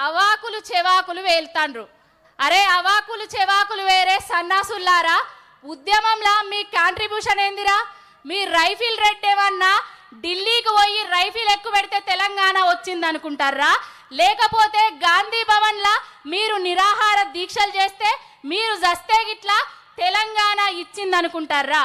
అవాకులు చెవాకులు వేల్తాండ్రు. అరే అవాకులు చెవాకులు వేరే సన్నాసుల్లారా, ఉద్యమంలా మీ కాంట్రిబ్యూషన్ ఏందిరా? మీ రైఫిల్ రెడ్ ఏమన్నా ఢిల్లీకి పోయి రైఫిల్ ఎక్కువ పెడితే తెలంగాణ వచ్చింది అనుకుంటారా? లేకపోతే గాంధీ భవన్లా మీరు నిరాహార దీక్షలు చేస్తే మీరు జస్తే గిట్లా తెలంగాణ ఇచ్చింది అనుకుంటారా?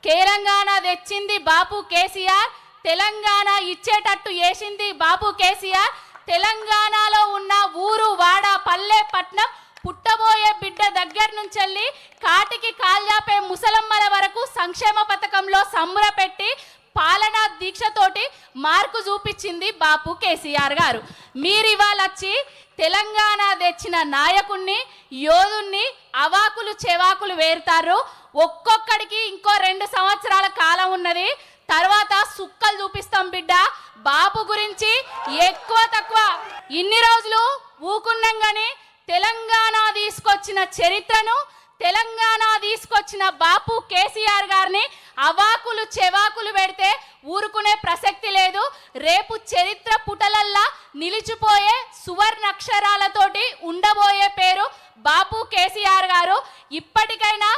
తెలంగాణ తెచ్చింది బాపు కేసీఆర్, తెలంగాణ ఇచ్చేటట్టు చేసింది బాపు కేసీఆర్. తెలంగాణలో ఉన్న ఊరు వాడ పల్లె పట్నం పుట్టబోయే బిడ్డ దగ్గర నుంచి వెళ్ళి కాటికి కాల్యాపే ముసలమ్మల వరకు సంక్షేమ పథకంలో సంబరపెట్టి పాలనా దీక్షతోటి మార్కు చూపించింది బాపు కేసీఆర్ గారు. మీరు ఇవాళ వచ్చి తెలంగాణ తెచ్చిన నాయకుణ్ణి యోధుణ్ణి అవాకులు చెవాకులు వేరుతారు. ఒక్కొక్కడికి ఇంకో 2 సంవత్సరాల కాలం ఉన్నది, తర్వాత సుక్కలు చూపిస్తాం బిడ్డ. బాపు గురించి ఎక్కువ తక్కువ ఇన్ని రోజులు ఊకున్నాం కానీ తెలంగాణ తీసుకొచ్చిన చరిత్రను, తెలంగాణ తీసుకొచ్చిన బాపు కేసీఆర్ గారిని అవాకులు చెవాకులు పెడితే ఊరుకునే ప్రసక్తి లేదు. రేపు చరిత్ర పుటలల్లా నిలిచిపోయే సువర్ణాక్షరాలతోటి ఉండబోయే పేరు బాపు కేసీఆర్ గారు. ఇప్పటికైనా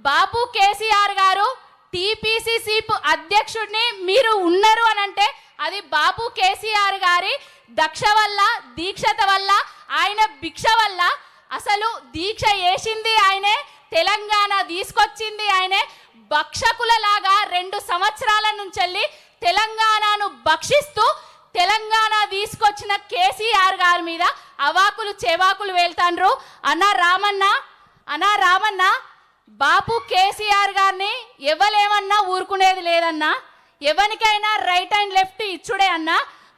బాపు కేసీఆర్ గారు టీపీసీసీ అధ్యక్షుడిని మీరు ఉన్నారు అని అంటే అది బాపు కేసీఆర్ గారి దక్ష వల్ల, దీక్షత వల్ల, ఆయన భిక్ష వల్ల. అసలు దీక్ష చేసింది ఆయనే, తెలంగాణ తీసుకొచ్చింది ఆయనే. భక్షకులలాగా 2 సంవత్సరాల నుంచి వెళ్ళి తెలంగాణను భక్షిస్తూ తెలంగాణ తీసుకొచ్చిన కేసీఆర్ గారి మీద అవాకులు చెవాకులు వేల్తాండ్రు. అన్నా రామన్న బాపు కేసీఆర్ గారిని ఎవలేమన్నా ఊరుకునేది లేదన్నా, ఎవరికైనా రైట్ అండ్ లెఫ్ట్ ఇచ్చుడే అన్నా.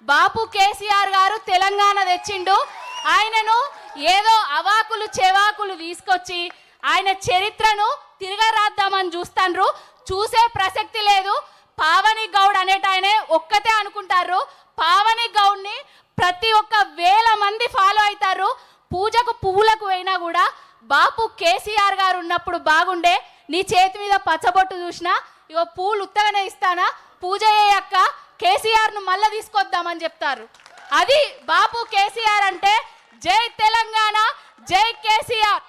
బాపు కేసీఆర్ గారు తెలంగాణ తెచ్చిండు, ఆయనను ఏదో అవాకులు చెవాకులు తీసుకొచ్చి ఆయన చరిత్రను తిరగరాద్దామని చూస్తాండ్రు. చూసే ప్రసక్తి లేదు. పావని గౌడ్ అనేటాయనే ఒక్కతే అనుకుంటారు. పావని గౌడ్ని ప్రతి ఒక్క 1000 మంది ఫాలో అవుతారు. పూజకు పువ్వులకు పోయినా కూడా బాపు కేసీఆర్ గారు ఉన్నప్పుడు బాగుండే, నీ చేతి మీద పచ్చబొట్టు చూసినా ఇగో పూలు ఉత్తగానే ఇస్తానా, పూజ చేయక్క, కేసీఆర్ను మళ్ళీ తీసుకొద్దామని చెప్తారు. అది బాపు కేసీఆర్ అంటే. జై తెలంగాణ, జై కేసీఆర్.